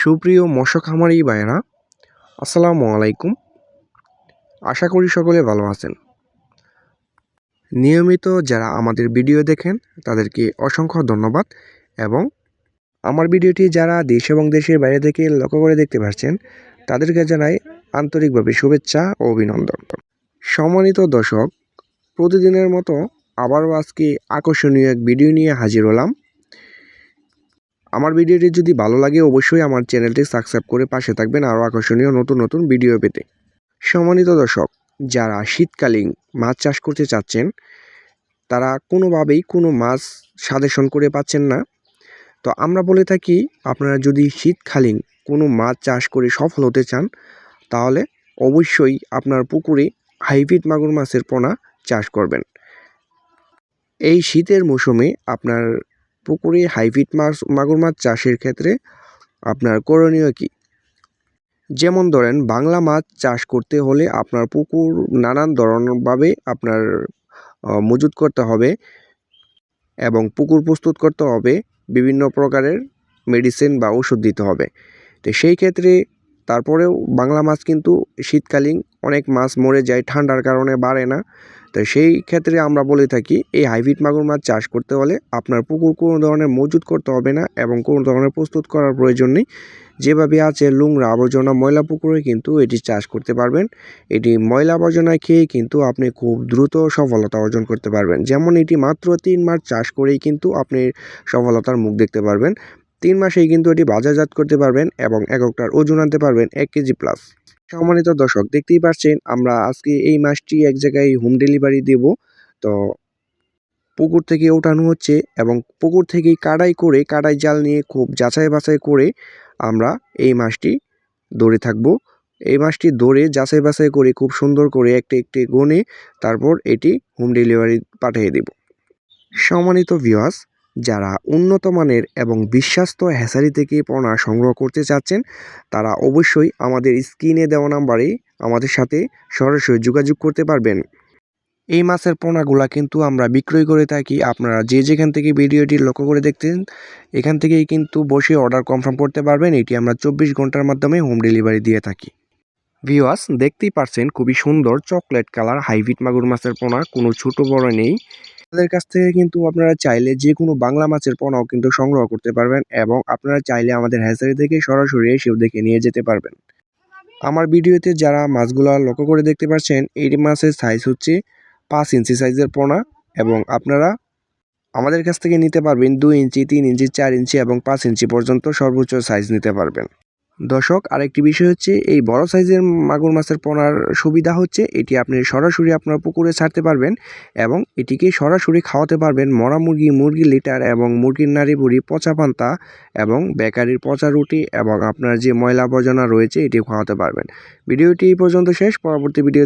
সুপ্রিয় মৎস্য খামারি ভাইয়েরা, আসসালামু আলাইকুম। আশা করি সকলে ভালো আছেন। নিয়মিত যারা আমাদের ভিডিও দেখেন তাদেরকে অসংখ্য ধন্যবাদ, এবং আমার ভিডিওটি যারা দেশ এবং দেশের বাইরে থেকে লক্ষ্য করে দেখতে পাচ্ছেন তাদেরকে জানাই আন্তরিকভাবে শুভেচ্ছা ও অভিনন্দন। সম্মানিত দর্শক, প্রতিদিনের মতো আবারও আজকে আকর্ষণীয় এক ভিডিও নিয়ে হাজির হলাম। আমার ভিডিওটি যদি ভালো লাগে অবশ্যই আমার চ্যানেলটি সাবস্ক্রাইব করে পাশে থাকবেন আরও আকর্ষণীয় নতুন নতুন ভিডিও পেতে। সম্মানিত দর্শক, যারা শীতকালীন মাছ চাষ করতে চাচ্ছেন তারা কোনোভাবেই কোনো মাছ সাজেশন করে পাচ্ছেন না, তো আমরা বলে থাকি আপনারা যদি শীতকালীন কোনো মাছ চাষ করে সফল হতে চান তাহলে অবশ্যই আপনার পুকুরে হাইব্রিড মাগুর মাছের পোনা চাষ করবেন। এই শীতের মৌসুমে আপনার পুকুরে হাইব্রিড মাগুর মাছ চাষের ক্ষেত্রে আপনার করণীয় কী? যেমন ধরেন, বাংলা মাছ চাষ করতে হলে আপনার পুকুর নানান ধরনভাবে আপনার মজুত করতে হবে এবং পুকুর প্রস্তুত করতে হবে, বিভিন্ন প্রকারের মেডিসিন বা ওষুধ দিতে হবে। তো সেই ক্ষেত্রে তারপরেও বাংলা মাছ কিন্তু শীতকালীন অনেক মাছ মরে যায়, ঠান্ডার কারণে বাড়ে না। তো সেই ক্ষেত্রে আমরা বলে থাকি এই হাইব্রিড মাগুর মাছ চাষ করতে হলে আপনার পুকুর কোনো ধরনের মজুত করতে হবে না এবং কোনো ধরনের প্রস্তুত করার প্রয়োজন নেই। যেভাবে আছে নোংরা আবর্জনা ময়লা পুকুরে কিন্তু এটি চাষ করতে পারবেন। এটি ময়লা আবর্জনা খেয়ে কিন্তু আপনি খুব দ্রুত সফলতা অর্জন করতে পারবেন। যেমন এটি মাত্র 3 মাস চাষ করেই কিন্তু আপনি সফলতার মুখ দেখতে পারবেন। 3 মাসেই কিন্তু এটি বাজারজাত করতে পারবেন এবং এককটার ওজন আনতে পারবেন 1 কেজি প্লাস। সম্মানিত দর্শক, দেখতেই পাচ্ছেন আমরা আজকে এই মাছটি এক জায়গায় হোম ডেলিভারি দেব। তো পুকুর থেকে ওঠানো হচ্ছে এবং পুকুর থেকেই কাড়াই জাল নিয়ে খুব যাচাই বাছাই করে আমরা এই মাছটি ধরে থাকব। এই মাছটি ধরে যাচাই বাছাই করে খুব সুন্দর করে একটি গুনে তারপর এটি হোম ডেলিভারি পাঠিয়ে দেব। সম্মানিত ভিউয়ার্স, যারা উন্নত মানের এবং বিশ্বস্ত হ্যাচারি থেকে পোনা সংগ্রহ করতে চাচ্ছেন তারা অবশ্যই আমাদের স্ক্রিনে দেওয়া নাম্বারে আমাদের সাথে সরাসরি যোগাযোগ করতে পারবেন। এই মাছের পোনাগুলা কিন্তু আমরা বিক্রয় করে থাকি। আপনারা যে যেখান থেকে ভিডিওটি লক্ষ্য করে দেখতেন এখান থেকেই কিন্তু বসে অর্ডার কনফার্ম করতে পারবেন। এটি আমরা 24 ঘন্টার মাধ্যমে হোম ডেলিভারি দিয়ে থাকি। ভিউয়ার্স, দেখতেই পারছেন খুবই সুন্দর চকলেট কালার হাইব্রিড মাগুর মাছের পোনা, কোনো ছোট বড় নেই। আমাদের কাছ থেকে কিন্তু আপনারা চাইলে যে কোনো বাংলা মাছের পোনাও কিন্তু সংগ্রহ করতে পারবেন এবং আপনারা চাইলে আমাদের হ্যাচারি থেকে সরাসরি এসেও দেখে নিয়ে যেতে পারবেন। আমার ভিডিওতে যারা মাছগুলো লক্ষ্য করে দেখতে পাচ্ছেন এই মাছের সাইজ হচ্ছে 5 ইঞ্চি সাইজের পোনা, এবং আপনারা আমাদের কাছ থেকে নিতে পারবেন 2 ইঞ্চি, 3 ইঞ্চি, 4 ইঞ্চি এবং 5 ইঞ্চি পর্যন্ত সর্বোচ্চ সাইজ নিতে পারবেন। দর্শক, আরেকটি বিষয় হচ্ছে এই বড় সাইজের মাগুর মাছের পোনার সুবিধা হচ্ছে এটি আপনি সরাসরি আপনার পুকুরে ছাড়তে পারবেন এবং এটিকে সরাসরি খাওয়াতে পারবেন মরা মুরগি, মুরগির লিটার এবং মুরগির নাড়ি বুড়ি, পচা পান্তা এবং বেকারির পচা রুটি এবং আপনার যে ময়লা আবর্জনা রয়েছে এটি খাওয়াতে পারবেন। ভিডিওটি এই পর্যন্ত শেষ। পরবর্তী ভিডিও